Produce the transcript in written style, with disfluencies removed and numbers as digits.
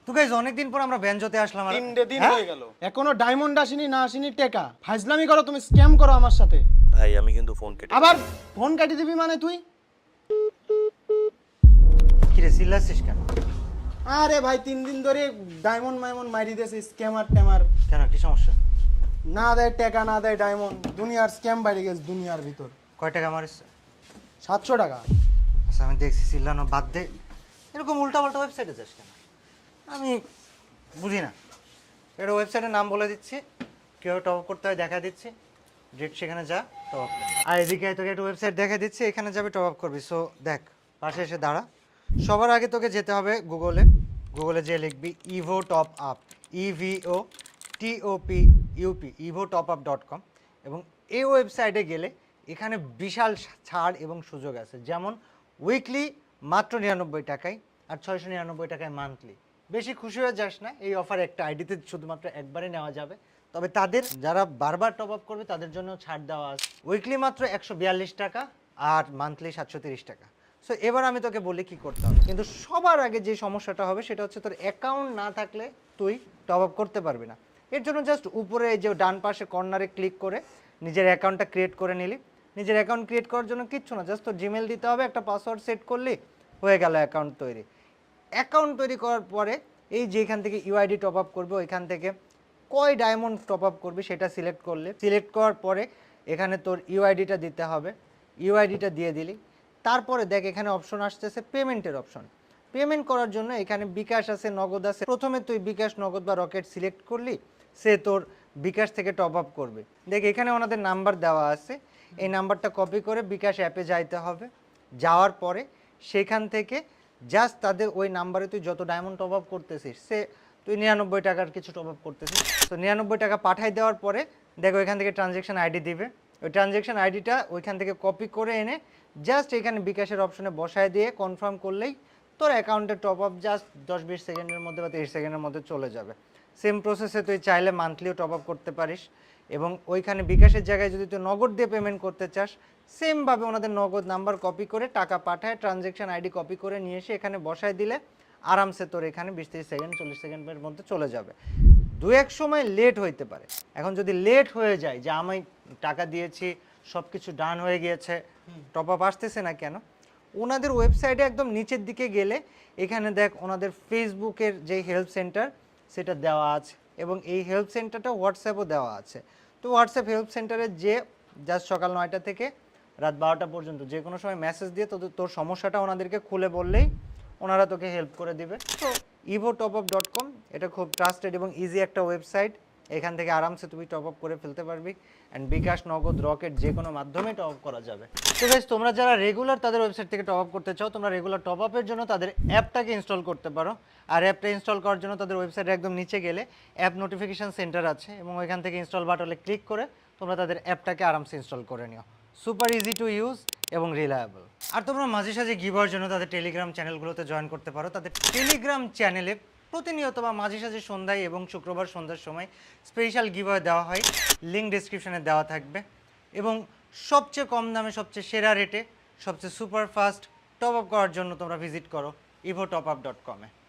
তো গাইস অনেকদিন পর আমরা বেঞ্জোতে আসলাম আর 3 দিন হয়ে গেল। এখনো ডায়মন্ড আসেনি না আসেনি টাকা ফাজলামি করো তুমি স্ক্যাম করো আমার সাথে ভাই আমি কিন্তু ফোন কেটে আবার ফোন কাটি দিবি মানে তুই কি রে চিল্লাছিস কেন? আরে ভাই 3 দিন ধরে ডায়মন্ড মাইরি দিয়েছে স্ক্যামার ট্যামার কেন কি সমস্যা? না দেয় টাকা না দেয় ডায়মন্ড দুনিয়ার স্ক্যাম বাইরে গেছে দুনিয়ার ভিতর কয় টাকা মারিস? 700 টাকা আচ্ছা আমি দেখছি চিল্লানো বাদ দে, এরকম উল্টাপাল্টা ওয়েবসাইটে যাস কেন? আমি বুঝি না। এটা ওয়েবসাইটের নাম বলে দিচ্ছি, কেউ টপ করতে হয় দেখা দিচ্ছি, ডিরেক্ট সেখানে যা টপ আপ। আর এদিকে তোকে একটা ওয়েবসাইট দেখা দিচ্ছি, এখানে যাবে টপ আপ করবি। সো দেখ পাশে এসে দাঁড়া। সবার আগে তোকে যেতে হবে গুগলে, গুগলে যে লিখবি Ivo top up, EVOTOPUP, evotopUp.com। এবং এই ওয়েবসাইটে গেলে এখানে বিশাল ছাড় এবং সুযোগ আছে, যেমন উইকলি মাত্র 99 টাকায় আর 699 টাকায় মান্থলি। বেশি খুশি হয়ে যাস না, এই অফার একটা আইডিতে শুধুমাত্র একবারে নেওয়া যাবে। তবে তাদের যারা বারবার টপ আপ করবে তাদের জন্য ছাড় দেওয়া আছে। উইকলি মাত্র 142 টাকা আর মান্থলি 730 টাকা। সো এবার আমি তোকে বলি কি করতে হবে। কিন্তু সবার আগে যে সমস্যাটা হবে সেটা হচ্ছে তোর অ্যাকাউন্ট না থাকলে তুই টপ আপ করতে পারবি না। এর জন্য জাস্ট উপরে এই যে ডান পাশে কর্নারে ক্লিক করে নিজের অ্যাকাউন্টটা ক্রিয়েট করে নিলি। নিজের অ্যাকাউন্ট ক্রিয়েট করার জন্য কিচ্ছু না, জাস্ট তোর জিমেল দিতে হবে, একটা পাসওয়ার্ড সেট করলি, হয়ে গেল অ্যাকাউন্ট তৈরি। অ্যাকাউন্ট তৈরি করার পরে এই যে এখান থেকে ইউআইডি টপ আপ করবে, ওইখান থেকে কয় ডায়মন্ড টপ আপ করবি সেটা সিলেক্ট করলে, সিলেক্ট করার পরে এখানে তোর ইউআইডিটা দিতে হবে, ইউআইডিটা দিয়ে দিলি। তারপরে দেখ এখানে অপশন আসতেছে পেমেন্টের অপশন। পেমেন্ট করার জন্য এখানে বিকাশ আছে, নগদ আছে। প্রথমে তুই বিকাশ, নগদ বা রকেট সিলেক্ট করলি, সে তোর বিকাশ থেকে টপ আপ করবে। দেখ এখানে ওনাদের নাম্বার দেওয়া আছে, এই নাম্বারটা কপি করে বিকাশ অ্যাপে যাইতে হবে। যাওয়ার পরে সেখান থেকে জাস্ট তাদের ওই নাম্বারে তুই যত ডায়মন্ড টপ আপ করতেছিস, সে তুই 99 টাকার কিছু টপ আপ করতেছিস, তো 99 টাকা পাঠাই দেওয়ার পরে দেখো ওইখান থেকে ট্রানজ্যাকশন আইডি দিবে। ওই ট্রানজ্যাকশন আইডিটা ওইখান থেকে কপি করে এনে জাস্ট এখানে বিকাশের অপশনে বসায় দিয়ে কনফার্ম করলেই তোর অ্যাকাউন্টে টপ আপ জাস্ট 10-20 সেকেন্ডের মধ্যে বা 30 সেকেন্ডের মধ্যে চলে যাবে। সেম প্রসেসে তুই চাইলে মান্থলিও টপ আপ করতে পারিস। এবং ওইখানে বিকাশের জায়গায় যদি তুই নগদ দিয়ে পেমেন্ট করতে চাস, সেমভাবে ওনাদের নগদ নাম্বার কপি করে টাকা পাঠায় ট্রানজ্যাকশন আইডি কপি করে নিয়ে এসে এখানে বসায় দিলে আরামসে তোর এখানে 20-30 সেকেন্ড 40 সেকেন্ডের মধ্যে চলে যাবে। দু এক সময় লেট হইতে পারে। এখন যদি লেট হয়ে যায় যে আমি টাকা দিয়েছি সব কিছু ডান হয়ে গিয়েছে, টপ আপ আসতেছে না কেন, ওনাদের ওয়েবসাইটে একদম নিচের দিকে গেলে এখানে দেখ ওনাদের ফেসবুকের যে হেল্প সেন্টার সেটা দেওয়া আছে, এবং এই হেল্প সেন্টারটা হোয়াটসঅ্যাপও দেওয়া আছে। তো হোয়াটসঅ্যাপ হেল্প সেন্টারে যে জাস্ট সকাল 9টা থেকে রাত 12টা পর্যন্ত যে কোনো সময় মেসেজ দিয়ে তোর সমস্যাটা ওনাদেরকে খুলে বললেই ওনারা তোকে হেল্প করে দিবে। তো evotopUp.com এটা খুব ট্রাস্টেড এবং ইজি একটা ওয়েবসাইট। এখান থেকে আরামসে তুমি টপ আপ করে ফেলতে পারবি, অ্যান্ড বিকাশ, নগদ, রকেট যে কোনো মাধ্যমে টপ আপ করা যাবে। তো গাইস তোমরা যারা রেগুলার তাদের ওয়েবসাইট থেকে টপ আপ করতে চাও, তোমরা রেগুলার টপ আপের জন্য তাদের অ্যাপটাকে ইনস্টল করতে পারো। আর অ্যাপটা ইনস্টল করার জন্য তাদের ওয়েবসাইটে একদম নিচে গেলে অ্যাপ নোটিফিকেশন সেন্টার আছে, এবং ওইখান থেকে ইনস্টল বাটনে ক্লিক করে তোমরা তাদের অ্যাপটাকে আরামসে ইনস্টল করে নিও। সুপার ইজি টু ইউজ এবং রিলায়েবল। আর তোমরা মাঝে সাঝে গিভার জন্য তাদের টেলিগ্রাম চ্যানেলগুলোতে জয়েন করতে পারো। তাদের টেলিগ্রাম চ্যানেলে প্রতিনিয়ত বা মাঝে সাঝে সন্ধ্যায় এবং শুক্রবার সন্ধ্যার সময় স্পেশাল গিভার দেওয়া হয়, লিঙ্ক ডিসক্রিপশনে দেওয়া থাকবে। এবং সবচেয়ে কম দামে সবচেয়ে সেরা রেটে সবচেয়ে সুপার ফাস্ট টপ আপ করার জন্য তোমরা ভিজিট করো evotopUp.com-এ।